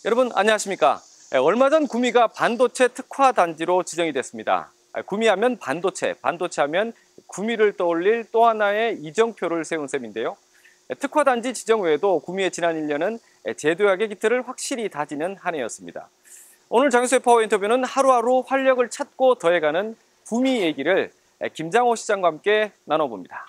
여러분 안녕하십니까? 얼마 전 구미가 반도체 특화 단지로 지정이 됐습니다. 구미하면 반도체, 반도체하면 구미를 떠올릴 또 하나의 이정표를 세운 셈인데요. 특화 단지 지정 외에도 구미의 지난 1년은 제도약의 기틀을 확실히 다지는 한 해였습니다. 오늘 장유수의 파워 인터뷰는 하루하루 활력을 찾고 더해가는 구미 얘기를 김장호 시장과 함께 나눠봅니다.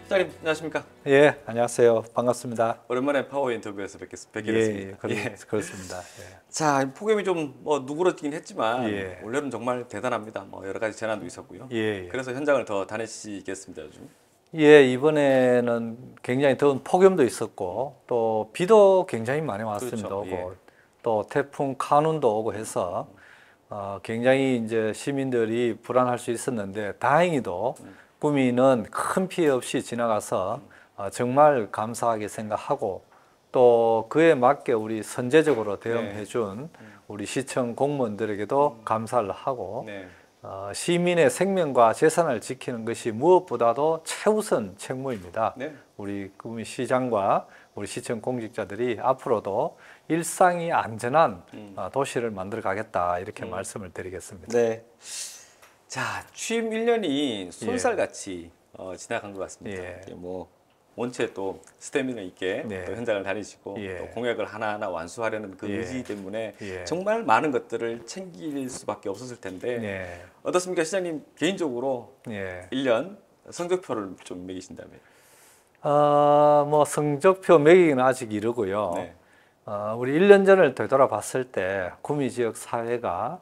시장님 안녕하십니까? 예, 안녕하세요. 반갑습니다. 오랜만에 파워 인터뷰에서 뵙게 됐습니다. 그렇습니다. 자, 폭염이 좀 누그러지긴 했지만 올해는 정말 대단합니다. 여러 가지 재난도 있었고요. 그래서 현장을 더 다니시겠습니다, 요즘. 이번에는 굉장히 더운 폭염도 있었고 또 비도 굉장히 많이 왔습니다. 그렇죠. 또 태풍 카눈도 오고 해서 굉장히 이제 시민들이 불안할 수 있었는데 다행히도 구미는 큰 피해 없이 지나가서 정말 감사하게 생각하고 또 그에 맞게 우리 선제적으로 대응해 준 우리 시청 공무원들에게도 감사를 하고 시민의 생명과 재산을 지키는 것이 무엇보다도 최우선 책무입니다. 우리 구미시장과 우리 시청 공직자들이 앞으로도 일상이 안전한 도시를 만들어 가겠다 이렇게 말씀을 드리겠습니다. 자, 취임 1년이 쏜살같이 지나간 것 같습니다. 원체 또 스태미나 있게 또 현장을 다니시고 또 공약을 하나하나 완수하려는 그 의지 때문에 정말 많은 것들을 챙길 수밖에 없었을 텐데 어떻습니까? 시장님 개인적으로 1년 성적표를 좀 매기신다면? 성적표 매기기는 아직 이르고요. 우리 1년 전을 되돌아봤을 때 구미 지역 사회가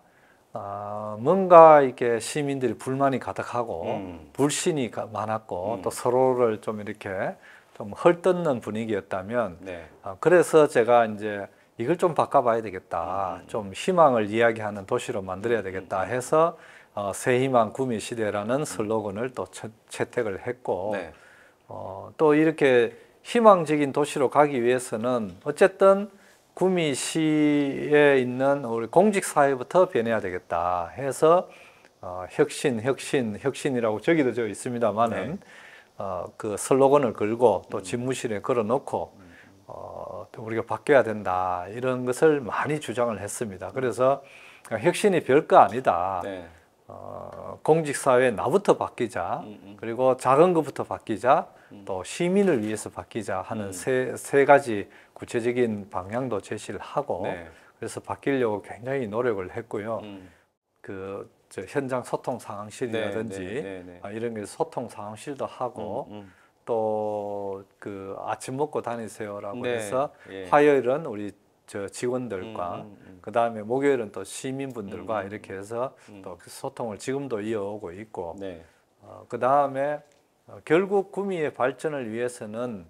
뭔가 이렇게 시민들이 불만이 가득하고 불신이 많았고 또 서로를 좀 이렇게 좀 헐뜯는 분위기였다면 그래서 제가 이제 이걸 좀 바꿔봐야 되겠다, 좀 희망을 이야기하는 도시로 만들어야 되겠다 해서 새희망 구미 시대라는 슬로건을 또 채택을 했고 또 이렇게 희망적인 도시로 가기 위해서는 어쨌든 구미시에 있는 우리 공직사회부터 변해야 되겠다 해서 혁신이라고 저기도 저 있습니다만은 그 슬로건을 걸고 또 집무실에 걸어놓고 우리가 바뀌어야 된다 이런 것을 많이 주장을 했습니다. 그래서 혁신이 별거 아니다. 공직사회 나부터 바뀌자. 그리고 작은 것부터 바뀌자. 또 시민을 위해서 바뀌자 하는 세 가지 구체적인 방향도 제시를 하고 그래서 바뀌려고 굉장히 노력을 했고요. 저 현장 소통 상황실이라든지 이런 게 소통 상황실도 하고 또 그 아침 먹고 다니세요라고 해서 화요일은 우리 저 직원들과 그 다음에 목요일은 또 시민분들과 이렇게 해서 또 그 소통을 지금도 이어오고 있고 그 다음에 결국 구미의 발전을 위해서는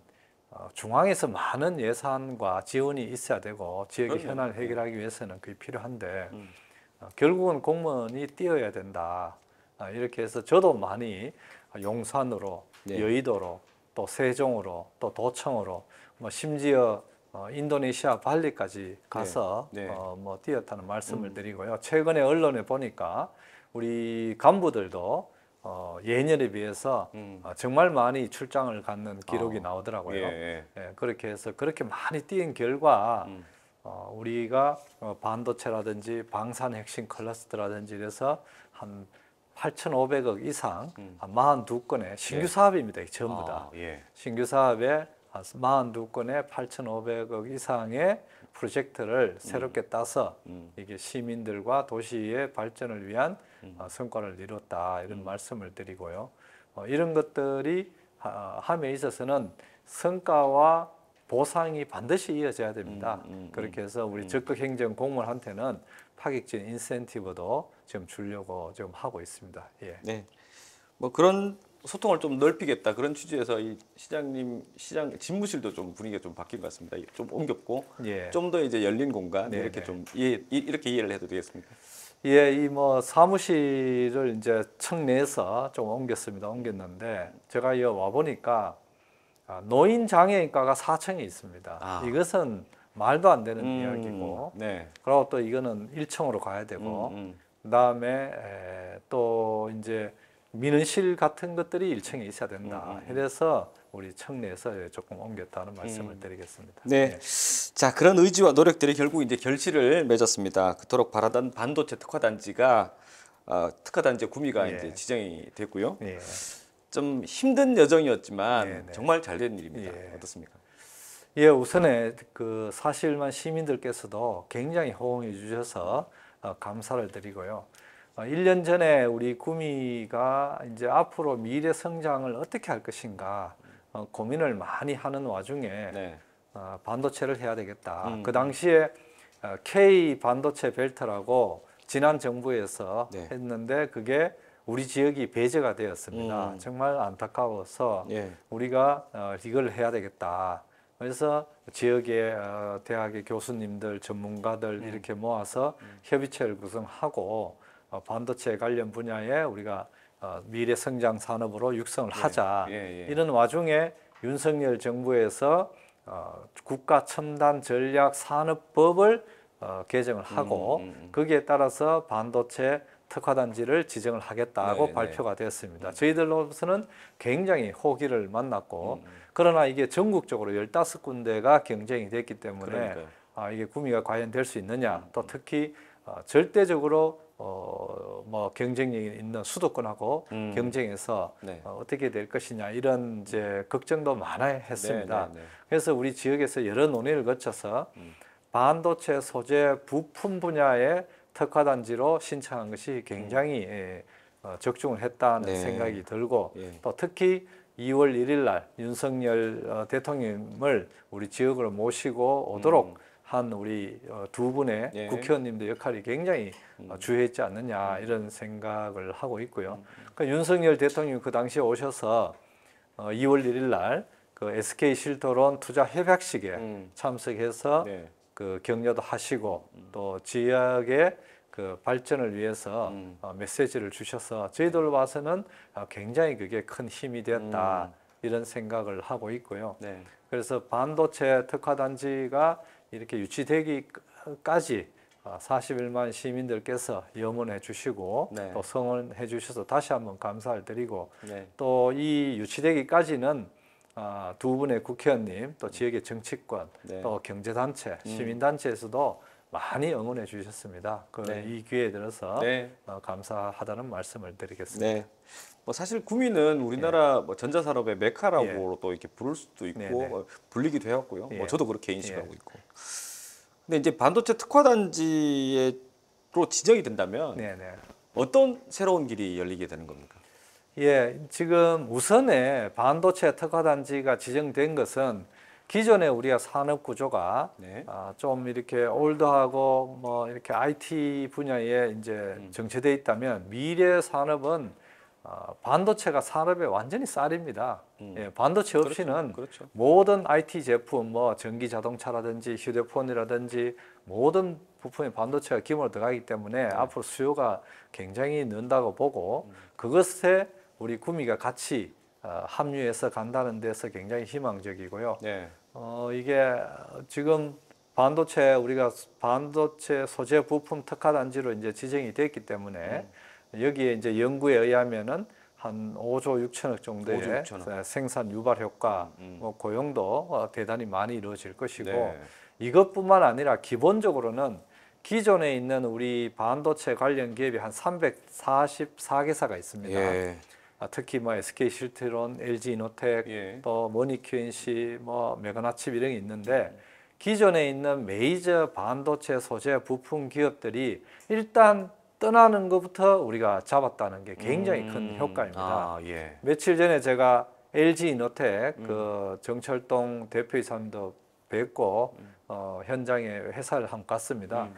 중앙에서 많은 예산과 지원이 있어야 되고 지역의 현안을 해결하기 위해서는 그게 필요한데 결국은 공무원이 뛰어야 된다. 이렇게 해서 저도 많이 용산으로 여의도로 또 세종으로 또 도청으로 심지어 인도네시아 발리까지 가서 뛰었다는 말씀을 드리고요. 최근에 언론에 보니까 우리 간부들도 예년에 비해서 정말 많이 출장을 갖는 기록이 나오더라고요. 그렇게 해서 그렇게 많이 뛰은 결과 우리가 반도체라든지 방산핵심 클러스터라든지 이래서 한 8,500억 이상 42건의 신규 사업입니다. 전부 다. 신규 사업에 42건의 8,500억 이상의 프로젝트를 새롭게 따서 이게 시민들과 도시의 발전을 위한 성과를 이뤘다 이런 말씀을 드리고요. 이런 것들이 함에 있어서는 성과와 보상이 반드시 이어져야 됩니다. 그렇게 해서 우리 적극 행정 공무원한테는 파격적인 인센티브도 지금 주려고 지금 하고 있습니다. 그런 소통을 좀 넓히겠다 그런 취지에서 이 시장 집무실도 좀 분위기가 좀 바뀐 것 같습니다. 좀 옮겼고 예. 좀 더 이제 열린 공간 네네. 이렇게 좀 이렇게 이해를 해도 되겠습니까? 예, 이 뭐 사무실을 이제 청 내에서 좀 옮겼는데 제가 이 와 보니까 노인 장애인과가 4층에 있습니다. 이것은 말도 안 되는 이야기고, 네. 그리고 또 이거는 1층으로 가야 되고, 그다음에 또 이제 민원실 같은 것들이 1층에 있어야 된다. 이래서 우리 청내에서 조금 옮겼다는 말씀을 드리겠습니다. 네. 자, 그런 의지와 노력들이 결국 이제 결실을 맺었습니다. 그토록 바라던 반도체 특화 단지가 특화 단지 구미가 예. 이제 지정이 됐고요. 예. 좀 힘든 여정이었지만 네네. 정말 잘 된 일입니다. 예. 어떻습니까? 예, 우선에 그 사실만 시민들께서도 굉장히 호응해 주셔서 감사를 드리고요. 1년 전에 우리 구미가 이제 앞으로 미래 성장을 어떻게 할 것인가 고민을 많이 하는 와중에 네. 반도체를 해야 되겠다. 그 당시에 K 반도체 벨트라고 지난 정부에서 네. 했는데 그게 우리 지역이 배제가 되었습니다. 정말 안타까워서 예. 우리가 이걸 해야 되겠다. 그래서 지역의 대학의 교수님들, 전문가들 이렇게 모아서 협의체를 구성하고 반도체 관련 분야에 우리가 미래 성장 산업으로 육성을 하자. 이런 와중에 윤석열 정부에서 국가 첨단 전략 산업법을 개정을 하고 거기에 따라서 반도체 특화단지를 지정을 하겠다고 발표가 되었습니다. 저희들로서는 굉장히 호기를 만났고 그러나 이게 전국적으로 15군데가 경쟁이 됐기 때문에 이게 구미가 과연 될 수 있느냐, 또 특히 절대적으로 뭐 경쟁력이 있는 수도권하고 경쟁해서 어떻게 될 것이냐 이런 이제 걱정도 많이 했습니다. 그래서 우리 지역에서 여러 논의를 거쳐서 반도체 소재 부품 분야의 특화단지로 신청한 것이 굉장히 적중을 했다는 생각이 들고 또 특히 2월 1일 날 윤석열 대통령을 우리 지역으로 모시고 오도록 한 우리 두 분의 국회의원님들 역할이 굉장히 주요했지 않느냐 이런 생각을 하고 있고요. 그러니까 윤석열 대통령이 그 당시에 오셔서 2월 1일 날 그 SK 실토론 투자 협약식에 참석해서 그 격려도 하시고 또 지역의 그 발전을 위해서 메시지를 주셔서 저희들 봐서는 굉장히 그게 큰 힘이 되었다 이런 생각을 하고 있고요. 그래서 반도체 특화단지가 이렇게 유치되기까지 41만 시민들께서 염원해 주시고 또 성원해 주셔서 다시 한번 감사를 드리고 또 이 유치되기까지는 두 분의 국회의원님 또 지역의 정치권 또 경제단체 시민단체에서도 많이 응원해 주셨습니다. 이 기회에 들어서 감사하다는 말씀을 드리겠습니다. 뭐 사실 구미는 우리나라 뭐 전자산업의 메카라고 또 이렇게 부를 수도 있고 불리기도 해왔고요. 뭐 저도 그렇게 인식하고 있고. 근데 이제 반도체 특화단지로 지정이 된다면 어떤 새로운 길이 열리게 되는 겁니까? 예, 지금 우선에 반도체 특화단지가 지정된 것은 기존에 우리가 산업 구조가 좀 이렇게 올드하고 뭐 이렇게 IT 분야에 이제 정체되어 있다면 미래 산업은 반도체가 산업의 완전히 쌀입니다. 반도체 없이는 모든 IT 제품, 뭐 전기 자동차라든지 휴대폰이라든지 모든 부품이 반도체가 기본으로 들어가기 때문에 앞으로 수요가 굉장히 는다고 보고 그것에 우리 구미가 같이 합류해서 간다는 데서 굉장히 희망적이고요. 이게 지금 반도체 우리가 반도체 소재 부품 특화단지로 이제 지정이 됐기 때문에 여기에 이제 연구에 의하면은 한 5조 6천억 정도의 생산 유발 효과, 뭐 고용도 대단히 많이 이루어질 것이고 이것뿐만 아니라 기본적으로는 기존에 있는 우리 반도체 관련 기업이 한 344개사가 있습니다. 특히 뭐 SK 실트론, LG 이노텍, 또 머니 QNC, 뭐 메가나칩 이런 게 있는데 기존에 있는 메이저 반도체 소재 부품 기업들이 일단 떠나는 것부터 우리가 잡았다는 게 굉장히 큰 효과입니다. 며칠 전에 제가 LG 이노텍 그 정철동 대표이사님도 뵙고 현장에 회사를 한번 갔습니다.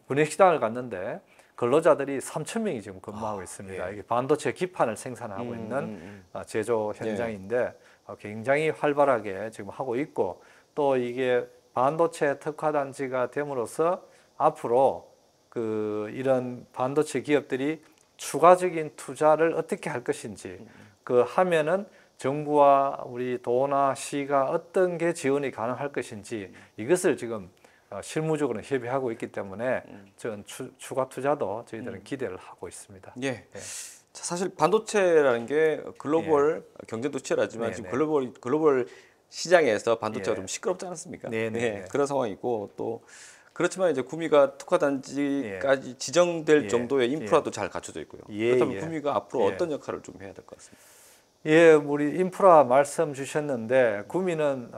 분식식당을 갔는데 근로자들이 3,000명이 지금 근무하고 있습니다. 예. 이게 반도체 기판을 생산하고 있는 제조 현장인데 굉장히 활발하게 지금 하고 있고, 또 이게 반도체 특화 단지가 됨으로써 앞으로 이런 반도체 기업들이 추가적인 투자를 어떻게 할 것인지, 하면은 정부와 우리 도나 시가 어떤 게 지원이 가능할 것인지, 이것을 지금 실무적으로 협의하고 있기 때문에 전 추가 투자도 저희들은 기대를 하고 있습니다. 예. 예. 자, 사실 반도체라는 게 글로벌 경쟁도 치열하지만 네, 지금 네. 글로벌 시장에서 반도체가 예. 좀 시끄럽지 않습니까? 네, 네, 예, 네. 그런 상황이고, 또 그렇지만 이제 구미가 특화 단지까지 지정될 예. 정도의 인프라도 잘 갖춰져 있고요. 예, 그렇다면 예. 구미가 앞으로 예. 어떤 역할을 좀 해야 될 것 같습니다. 예, 우리 인프라 말씀 주셨는데, 구미는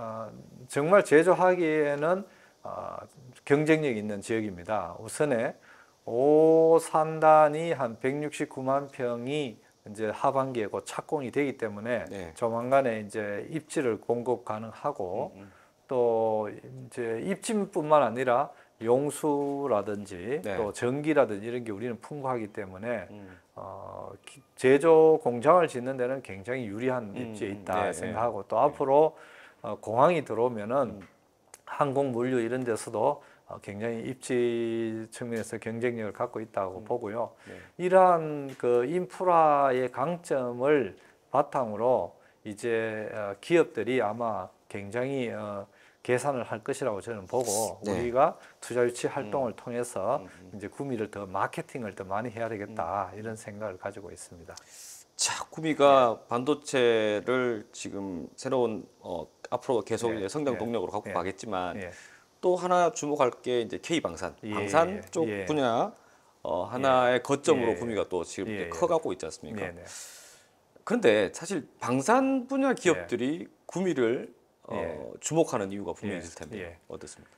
정말 제조하기에는 경쟁력 있는 지역입니다. 우선에 오산단이 한 169만 평이 이제 하반기에 곧 착공이 되기 때문에 네. 조만간에 이제 입지를 공급 가능하고, 또 이제 입지뿐만 아니라 용수라든지 네. 또 전기라든지 이런 게 우리는 풍부하기 때문에 제조 공장을 짓는 데는 굉장히 유리한 입지에 있다 네, 생각하고, 또 앞으로 공항이 들어오면은 항공 물류 이런 데서도 굉장히 입지 측면에서 경쟁력을 갖고 있다고 보고요. 네. 이러한 인프라의 강점을 바탕으로 이제 기업들이 아마 굉장히 계산을 할 것이라고 저는 보고, 네. 우리가 투자 유치 활동을 통해서 이제 구미를 더 마케팅을 더 많이 해야 되겠다, 이런 생각을 가지고 있습니다. 자, 구미가 반도체를 지금 새로운 앞으로 계속 이제 성장 동력으로 갖고 가겠지만, 또 하나 주목할 게 이제 K방산, 방산 쪽 분야 하나의 거점으로 구미가 또 지금 이제 커가고 있지 않습니까? 그런데 사실 방산 분야 기업들이 구미를 주목하는 이유가 분명히 있을 텐데 어떻습니까?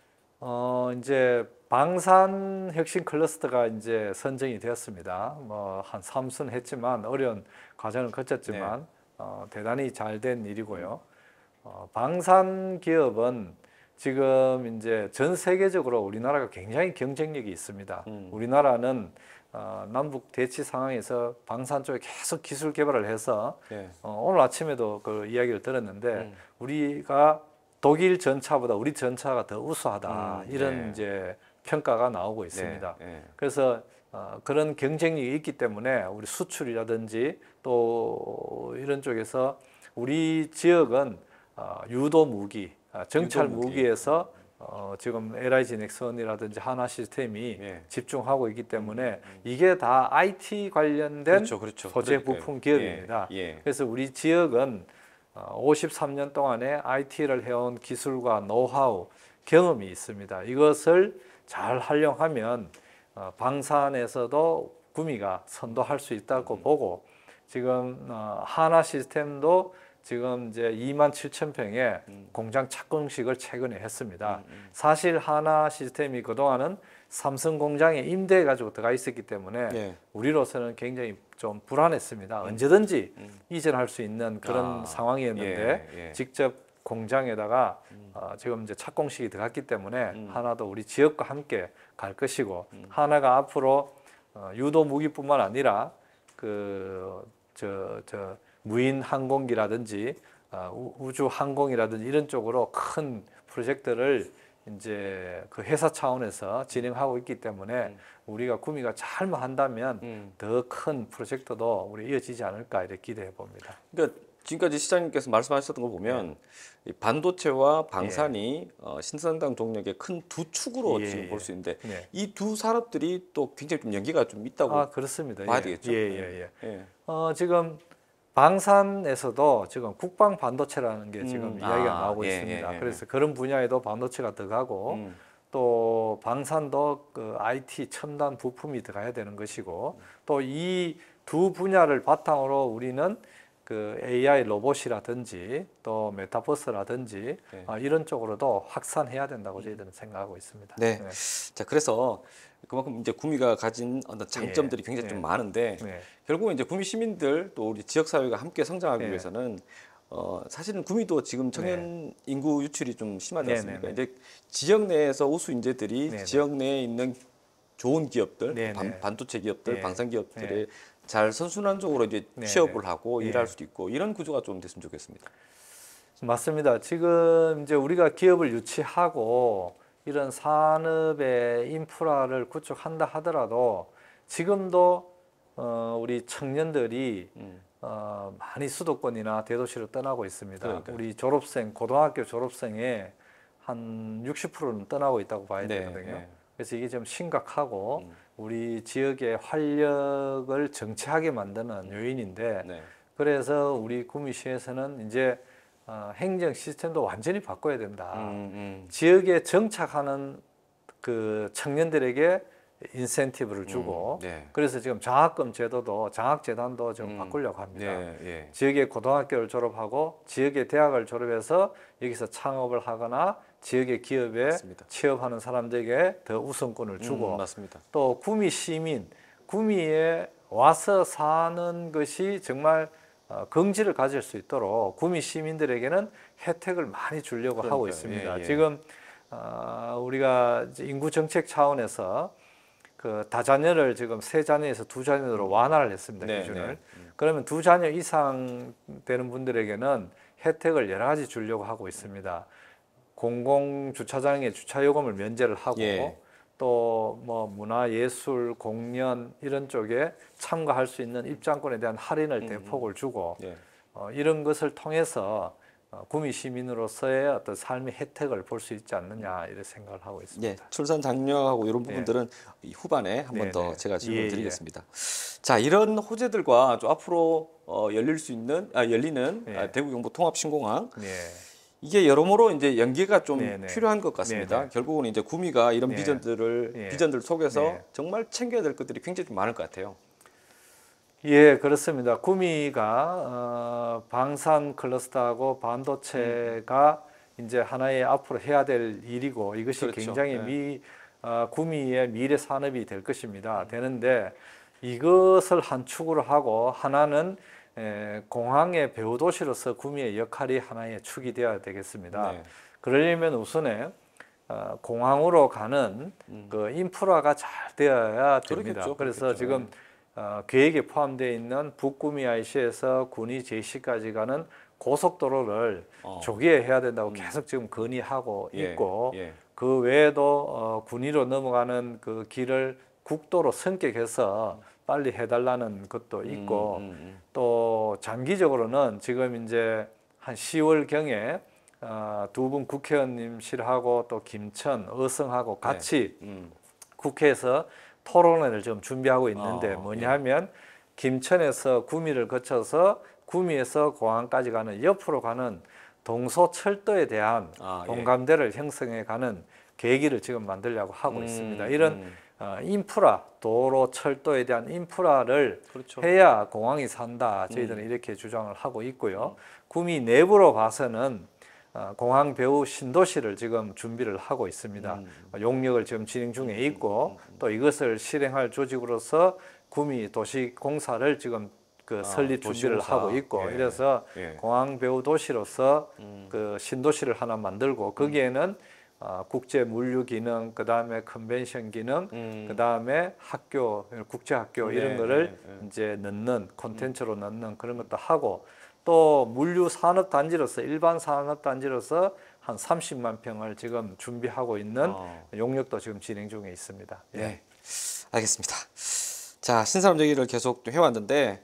이제 방산 혁신 클러스터가 이제 선정이 되었습니다. 뭐 한 3순 했지만 어려운 과정을 거쳤지만 대단히 잘 된 일이고요. 방산 기업은 지금 이제 전 세계적으로 우리나라가 굉장히 경쟁력이 있습니다. 우리나라는 남북 대치 상황에서 방산 쪽에 계속 기술 개발을 해서 오늘 아침에도 그 이야기를 들었는데 우리가 독일 전차보다 우리 전차가 더 우수하다, 이런 이제 평가가 나오고 있습니다. 그래서 그런 경쟁력이 있기 때문에 우리 수출이라든지 또 이런 쪽에서 우리 지역은 유도 무기, 정찰 무기에서 지금 LIG 넥슨이라든지 하나 시스템이 집중하고 있기 때문에 이게 다 IT 관련된 소재 부품 기업입니다. 그래서 우리 지역은 53년 동안에 IT를 해온 기술과 노하우, 경험이 있습니다. 이것을 잘 활용하면 방산에서도 구미가 선도할 수 있다고 보고, 지금 하나 시스템도 지금 이제 27,000평의 공장 착공식을 최근에 했습니다. 사실 하나 시스템이 그동안은 삼성 공장에 임대해 가지고 들어가 있었기 때문에 우리로서는 굉장히 좀 불안했습니다. 언제든지 이전할 수 있는 그런 상황이었는데 직접 공장에다가 지금 이제 착공식이 들어갔기 때문에 하나도 우리 지역과 함께 갈 것이고, 하나가 앞으로 유도 무기뿐만 아니라 무인 항공기라든지 우주 항공이라든지 이런 쪽으로 큰 프로젝트를 이제 그 회사 차원에서 진행하고 있기 때문에 우리가 구미가 잘만 한다면 더 큰 프로젝트도 우리 이어지지 않을까 이렇게 기대해 봅니다. 그러니까 지금까지 시장님께서 말씀하셨던 거 보면 이 반도체와 방산이 신성장 동력의 큰 두 축으로 지금 볼 수 있는데 이 두 산업들이 또 굉장히 좀 연계가 좀 있다고 그렇습니다. 봐야 되겠죠. 지금 방산에서도 지금 국방 반도체라는 게 지금 이야기가 나오고 있습니다. 그래서 그런 분야에도 반도체가 들어가고 또 방산도 그 IT 첨단 부품이 들어가야 되는 것이고, 또 이 두 분야를 바탕으로 우리는 그 AI 로봇이라든지 또 메타버스라든지 이런 쪽으로도 확산해야 된다고 저희들은 생각하고 있습니다. 자, 그래서 그만큼 이제 구미가 가진 어떤 장점들이 굉장히 좀 많은데 결국은 이제 구미 시민들 또 우리 지역 사회가 함께 성장하기 위해서는 사실은 구미도 지금 청년 인구 유출이 좀 심하지 않습니까? 이제 지역 내에서 우수 인재들이 지역 내에 있는 좋은 기업들, 네네. 반도체 기업들, 예. 방산 기업들이 예. 잘 선순환적으로 이제 네네. 취업을 하고 예. 일할 수도 있고 이런 구조가 좀 됐으면 좋겠습니다. 맞습니다. 지금 이제 우리가 기업을 유치하고 이런 산업의 인프라를 구축한다 하더라도 지금도 우리 청년들이 많이 수도권이나 대도시로 떠나고 있습니다. 그러니까요. 우리 졸업생, 고등학교 졸업생의 한 60%는 떠나고 있다고 봐야 네, 되거든요. 네. 그래서 이게 좀 심각하고 우리 지역의 활력을 정체하게 만드는 요인인데 네. 그래서 우리 구미시에서는 이제 행정 시스템도 완전히 바꿔야 된다. 지역에 정착하는 그 청년들에게 인센티브를 주고 네. 그래서 지금 장학금 제도도 장학재단도 좀 바꾸려고 합니다. 네, 예. 지역의 고등학교를 졸업하고 지역의 대학을 졸업해서 여기서 창업을 하거나 지역의 기업에 맞습니다. 취업하는 사람들에게 더 우선권을 주고 맞습니다. 또 구미 시민, 구미에 와서 사는 것이 정말 긍지를 가질 수 있도록 구미 시민들에게는 혜택을 많이 주려고 하고 있습니다. 예. 지금 우리가 인구 정책 차원에서 그 다자녀를 지금 3자녀에서 2자녀로 완화를 했습니다. 네, 기준을. 네. 그러면 2자녀 이상 되는 분들에게는 혜택을 여러 가지 주려고 하고 있습니다. 공공 주차장에 주차 요금을 면제를 하고 예. 또 뭐 문화 예술 공연 이런 쪽에 참가할 수 있는 입장권에 대한 할인을 대폭을 주고 예. 이런 것을 통해서 구미 시민으로서의 어떤 삶의 혜택을 볼 수 있지 않느냐 이런 생각을 하고 있습니다. 예, 출산 장려하고 이런 네. 부분들은 이 후반에 한 번 더 네. 제가 질문 예, 드리겠습니다. 자, 이런 호재들과 좀 앞으로 열리는 예. 대구 경북 통합 신공항 네. 이게 여러모로 이제 연계가 좀 네네. 필요한 것 같습니다. 네네. 결국은 이제 구미가 이런 네. 예. 비전들 속에서 네. 정말 챙겨야 될 것들이 굉장히 좀 많을 것 같아요. 예, 그렇습니다. 구미가 방산 클러스터하고 반도체가 이제 하나의 앞으로 해야 될 일이고 이것이 그렇죠. 굉장히 네. 구미의 미래 산업이 될 것입니다. 되는데 이것을 한 축으로 하고 하나는 공항의 배후 도시로서 구미의 역할이 하나의 축이 되어야 되겠습니다. 네. 그러려면 우선에 공항으로 가는 그 인프라가 잘 되어야 됩니다. 그렇겠죠. 그래서 그렇겠죠. 지금 계획에 포함되어 있는 북구미 IC에서 군위 제시까지 가는 고속도로를 조기에 해야 된다고 계속 지금 건의하고 있고 예. 그 외에도 군위로 넘어가는 그 길을 국도로 선격해서 빨리 해달라는 것도 있고 또 장기적으로는 지금 이제 한 10월 경에 두 분 국회의원님실하고 또 김천, 어성하고 같이 국회에서 토론회를 지금 준비하고 있는데 뭐냐 하면 김천에서 구미를 거쳐서 구미에서 공항까지 가는 옆으로 가는 동서철도에 대한 공감대를 형성해 가는 계기를 지금 만들려고 하고 있습니다. 이런 인프라, 도로, 철도에 대한 인프라를 그렇죠. 해야 공항이 산다. 저희들은 이렇게 주장을 하고 있고요. 구미 내부로 봐서는 공항 배후 신도시를 지금 준비를 하고 있습니다. 용역을 지금 진행 중에 있고 또 이것을 실행할 조직으로서 구미 도시공사를 지금 그 설립 준비를 하고 있고 이래서 공항 배후 도시로서 그 신도시를 하나 만들고 거기에는 국제 물류 기능, 그 다음에 컨벤션 기능, 그 다음에 학교, 국제 학교 이런 거를 이제 넣는 콘텐츠로 넣는 그런 것도 하고 또 물류 산업 단지로서 일반 산업 단지로서 한 30만 평을 지금 준비하고 있는 용역도 지금 진행 중에 있습니다. 네, 알겠습니다. 자, 신사람 얘기를 계속 해왔는데,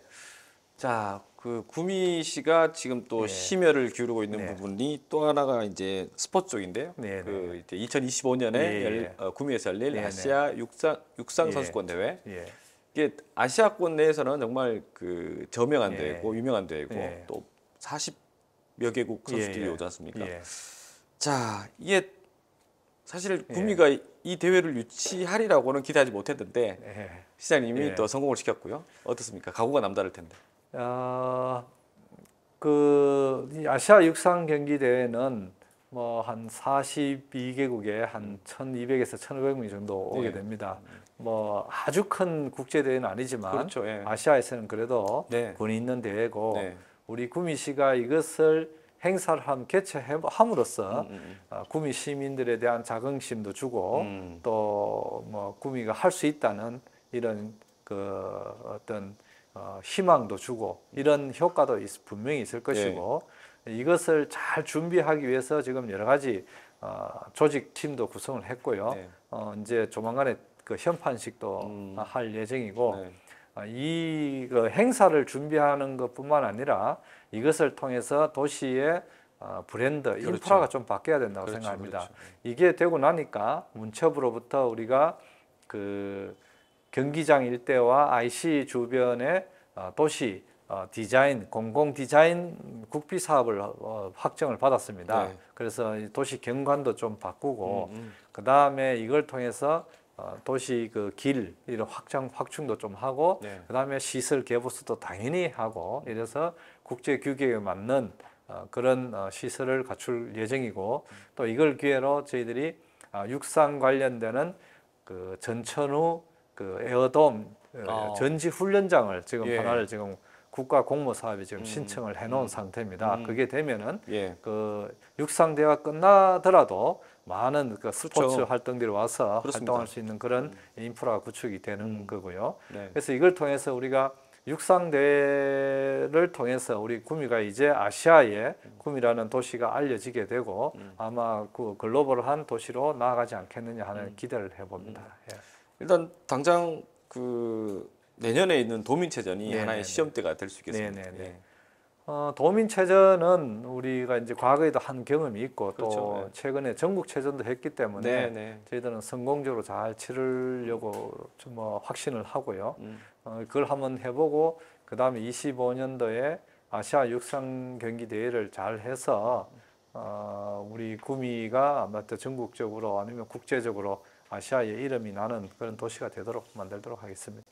자, 그 구미시가 지금 또 심혈을 기울이고 있는 부분이 또 하나가 이제 스포츠 쪽인데요. 그 이제 2025년에 구미에서 열릴 아시아 육상 선수권 대회. 이게 아시아권 내에서는 정말 그 저명한 대회고 유명한 대회고 또 40여 개국 선수들이 오지 않습니까? 자, 이게 사실 구미가 이 대회를 유치하리라고는 기대하지 못했는데 시장님이 또 성공을 시켰고요. 어떻습니까? 각오가 남다를 텐데. 그 아시아 육상 경기 대회는 뭐 한 42개국에 한 1,200에서 1,500명 정도 오게 됩니다. 뭐 아주 큰 국제 대회는 아니지만 그렇죠, 아시아에서는 그래도 권위 있는 대회고 우리 구미시가 이것을 행사를 개최함으로써 구미 시민들에 대한 자긍심도 주고 또 뭐 구미가 할 수 있다는 이런 그 어떤 희망도 주고 이런 효과도 분명히 있을 것이고 이것을 잘 준비하기 위해서 지금 여러 가지 조직팀도 구성을 했고요. 이제 조만간에 그 현판식도 할 예정이고 이 행사를 준비하는 것뿐만 아니라 이것을 통해서 도시의 브랜드, 그렇죠. 인프라가 좀 바뀌어야 된다고 그렇죠, 생각합니다. 그렇죠. 이게 되고 나니까 문체부로부터 우리가 그 경기장 일대와 IC 주변의 도시 디자인, 공공 디자인 국비 사업을 확정을 받았습니다. 그래서 도시 경관도 좀 바꾸고 그 다음에 이걸 통해서 도시 그 길 이런 확충도 좀 하고 그 다음에 시설 개보수도 당연히 하고 이래서 국제 규격에 맞는 그런 시설을 갖출 예정이고 또 이걸 기회로 저희들이 육상 관련되는 그 전천후 그 에어돔 전지 훈련장을 지금 하나를 지금 국가 공모 사업에 지금 신청을 해놓은 상태입니다. 그게 되면은 그 육상 대회가 끝나더라도 많은 그 스포츠 그렇죠. 활동들이 와서 그렇습니다. 활동할 수 있는 그런 인프라가 구축이 되는 거고요. 그래서 이걸 통해서 우리가 육상 대회를 통해서 우리 구미가 이제 아시아에 구미라는 도시가 알려지게 되고 아마 그 글로벌한 도시로 나아가지 않겠느냐 하는 기대를 해봅니다. 일단 당장 그 내년에 있는 도민체전이 하나의 시험대가 될 수 있겠습니다. 도민체전은 우리가 이제 과거에도 한 경험이 있고 그렇죠. 또 최근에 전국체전도 했기 때문에 저희들은 성공적으로 잘 치르려고 좀 확신을 하고요. 그걸 한번 해보고 그 다음에 25년도에 아시아 육상 경기 대회를 잘 해서 우리 구미가 아마 또 전국적으로 아니면 국제적으로 아시아의 이름이 나는 그런 도시가 되도록 만들도록 하겠습니다.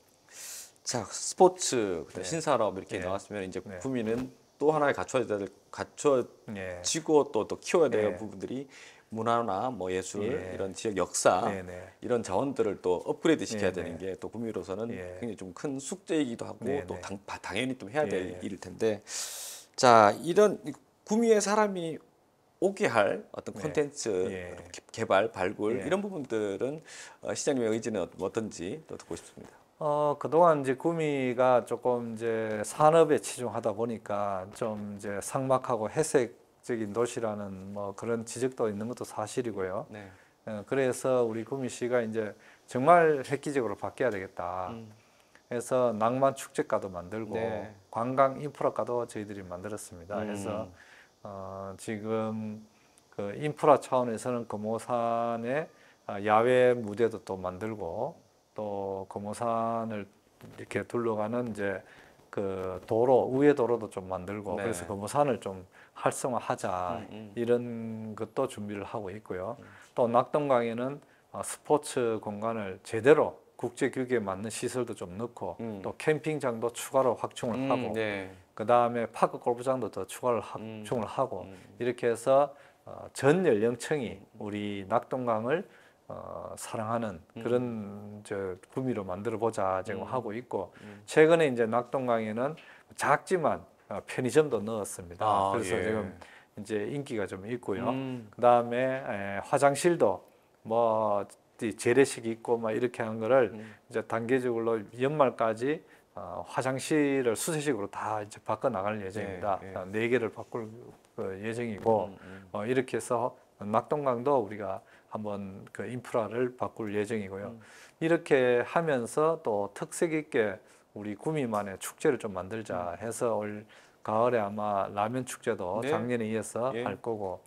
자, 스포츠, 신산업 이렇게 나왔으면 이제 구미는 또 하나의 갖춰지고 또 키워야 될 부분들이 문화나 뭐 예술 이런 지역 역사 이런 자원들을 또 업그레이드 시켜야 되는 게 또 구미로서는 굉장히 좀 큰 숙제이기도 하고 또 당연히 좀 해야 될 일일 텐데 자 이런 구미에 사람이 오게 할 어떤 콘텐츠 개발 발굴 이런 부분들은 시장님의 의지는 어떤지 또 듣고 싶습니다. 그동안 이제 구미가 조금 이제 산업에 치중하다 보니까 좀 이제 삭막하고 회색적인 도시라는 뭐 그런 지적도 있는 것도 사실이고요. 그래서 우리 구미시가 이제 정말 획기적으로 바뀌어야 되겠다. 그래서 낭만 축제가도 만들고 관광 인프라가도 저희들이 만들었습니다. 그래서 지금 그 인프라 차원에서는 금오산에 야외 무대도 또 만들고 또 금오산을 이렇게 둘러가는 이제 그 도로 우회 도로도 좀 만들고 그래서 금오산을 좀 활성화하자 이런 것도 준비를 하고 있고요. 또 낙동강에는 스포츠 공간을 제대로 국제 규격에 맞는 시설도 좀 넣고 또 캠핑장도 추가로 확충을 하고 그 다음에 파크 골프장도 더 추가를 확충을 하고 이렇게 해서 전 연령층이 우리 낙동강을 사랑하는 그런 구미로 만들어 보자 지금 하고 있고 최근에 이제 낙동강에는 작지만 편의점도 넣었습니다. 그래서 지금 이제 인기가 좀 있고요. 그 다음에 화장실도 뭐 재래식 있고 막 이렇게 한 거를 이제 단계적으로 연말까지 화장실을 수세식으로 다 이제 바꿔 나갈 예정입니다. 4개를 바꿀 예정이고 이렇게 해서 낙동강도 우리가 한번 그 인프라를 바꿀 예정이고요. 이렇게 하면서 또 특색 있게 우리 구미만의 축제를 좀 만들자 해서 올 가을에 아마 라면 축제도 작년에 이어서 할 거고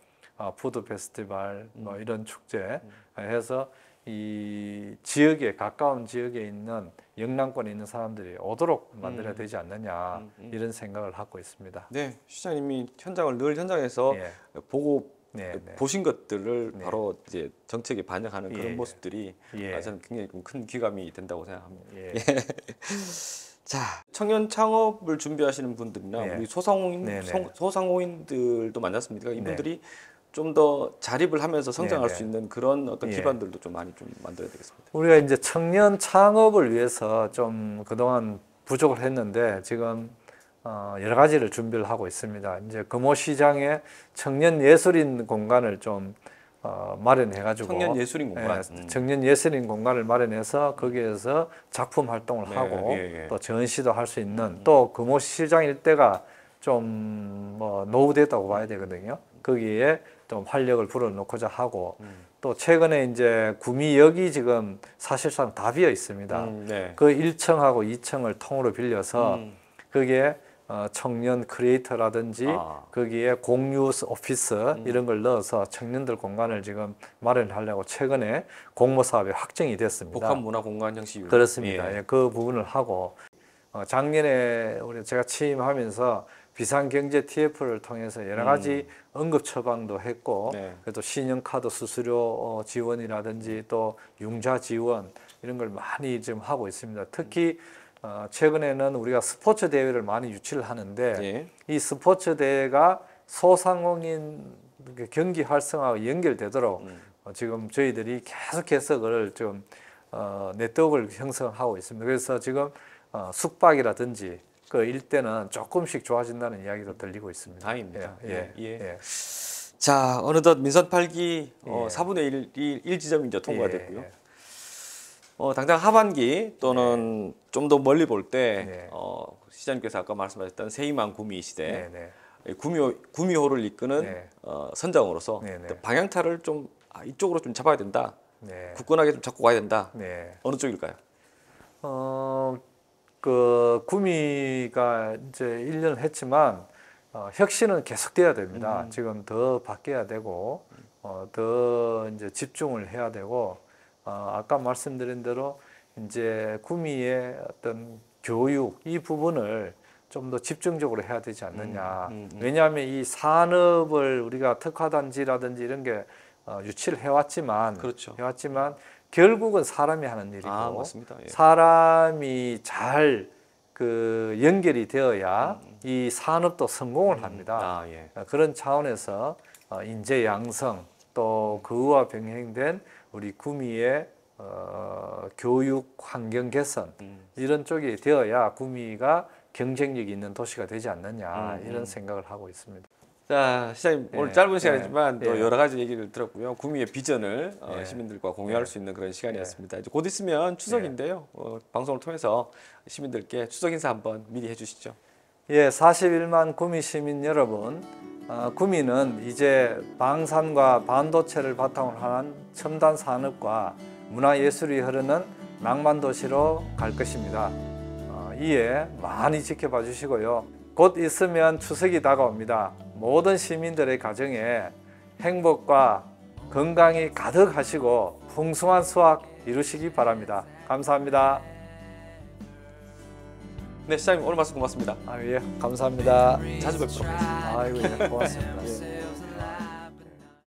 푸드 페스티벌 뭐 이런 축제 해서 이 지역에 가까운 지역에 있는 영남권에 있는 사람들이 오도록 만들어야 되지 않느냐 이런 생각을 하고 있습니다. 네, 시장님이 현장을 늘 현장에서 보고 보신 것들을 바로 이제 정책에 반영하는 그런 모습들이 저는 굉장히 큰 귀감이 된다고 생각합니다. 자, 청년 창업을 준비하시는 분들이나 우리 소상공인들도 만났습니까? 이분들이 좀 더 자립을 하면서 성장할 수 있는 그런 어떤 기반들도 좀 많이 좀 만들어야 되겠습니다. 우리가 이제 청년 창업을 위해서 좀 그동안 부족을 했는데 지금 여러 가지를 준비를 하고 있습니다. 이제 금호시장에 청년 예술인 공간을 좀 마련해가지고 청년 예술인 공간, 청년 예술인 공간을 마련해서 거기에서 작품 활동을 네, 하고 예, 예. 또 전시도 할 수 있는 또 금호시장 일대가 좀 뭐 노후됐다고 봐야 되거든요. 거기에 좀 활력을 불어넣고자 하고 또 최근에 이제 구미역이 지금 사실상 다 비어 있습니다. 네. 그 1층하고 2층을 통으로 빌려서 거기에 청년 크리에이터라든지 거기에 공유 오피스 이런 걸 넣어서 청년들 공간을 지금 마련하려고 최근에 공모 사업이 확정이 됐습니다. 복합문화공간 형식. 그렇습니다. 예. 예, 그 부분을 하고 작년에 제가 취임하면서 비상경제 TF를 통해서 여러 가지 응급 처방도 했고 네. 그래도 신용카드 수수료 지원이라든지 또 융자 지원 이런 걸 많이 지금 하고 있습니다. 특히 최근에는 우리가 스포츠 대회를 많이 유치를 하는데 예. 이 스포츠 대회가 소상공인 경기 활성화와 연결되도록 지금 저희들이 계속해서 그걸 좀 네트워크를 형성하고 있습니다. 그래서 지금 숙박이라든지 그 일대는 조금씩 좋아진다는 이야기도 들리고 있습니다. 다행입니다. 예, 예. 예. 자, 어느덧 민선 8기 예. 4분의 1 지점이 이제 통과됐고요. 예, 당장 하반기 또는 좀 더 멀리 볼 때 네. 시장님께서 아까 말씀하셨던 세이만 구미 시대 네, 네. 구미호를 이끄는 네. 선장으로서 네, 네. 방향타를 좀 이쪽으로 좀 잡아야 된다. 네. 굳건하게 좀 잡고 가야 된다. 네. 어느 쪽일까요? 그 구미가 이제 1년을 했지만 혁신은 계속돼야 됩니다. 지금 더 바뀌어야 되고 더 이제 집중을 해야 되고 아까 말씀드린 대로 이제 구미의 어떤 교육 이 부분을 좀 더 집중적으로 해야 되지 않느냐. 왜냐하면 이 산업을 우리가 특화단지라든지 이런 게 유치를 해왔지만, 그렇죠. 결국은 사람이 하는 일이고 맞습니다. 예. 사람이 잘 그 연결이 되어야 이 산업도 성공을 합니다. 예. 그런 차원에서 인재 양성 또 그와 병행된 우리 구미의 교육 환경 개선 이런 쪽이 되어야 구미가 경쟁력이 있는 도시가 되지 않느냐 이런 생각을 하고 있습니다. 자, 시장님 예, 오늘 짧은 시간이지만 또 예. 여러 가지 얘기를 들었고요. 구미의 비전을 예. 시민들과 공유할 수 있는 그런 시간이었습니다. 이제 곧 있으면 추석인데요. 방송을 통해서 시민들께 추석 인사 한번 미리 해주시죠. 예, 41만 구미 시민 여러분, 구미는 이제 방산과 반도체를 바탕으로 한 첨단 산업과 문화예술이 흐르는 낭만 도시로 갈 것입니다. 이에 많이 지켜봐 주시고요. 곧 있으면 추석이 다가옵니다. 모든 시민들의 가정에 행복과 건강이 가득하시고 풍성한 수확 이루시기 바랍니다. 감사합니다. 네, 시장님 오늘 말씀 고맙습니다. 예, 감사합니다. 자주 뵙도록 하겠습니다. 아이고, 예, 고맙습니다. 예.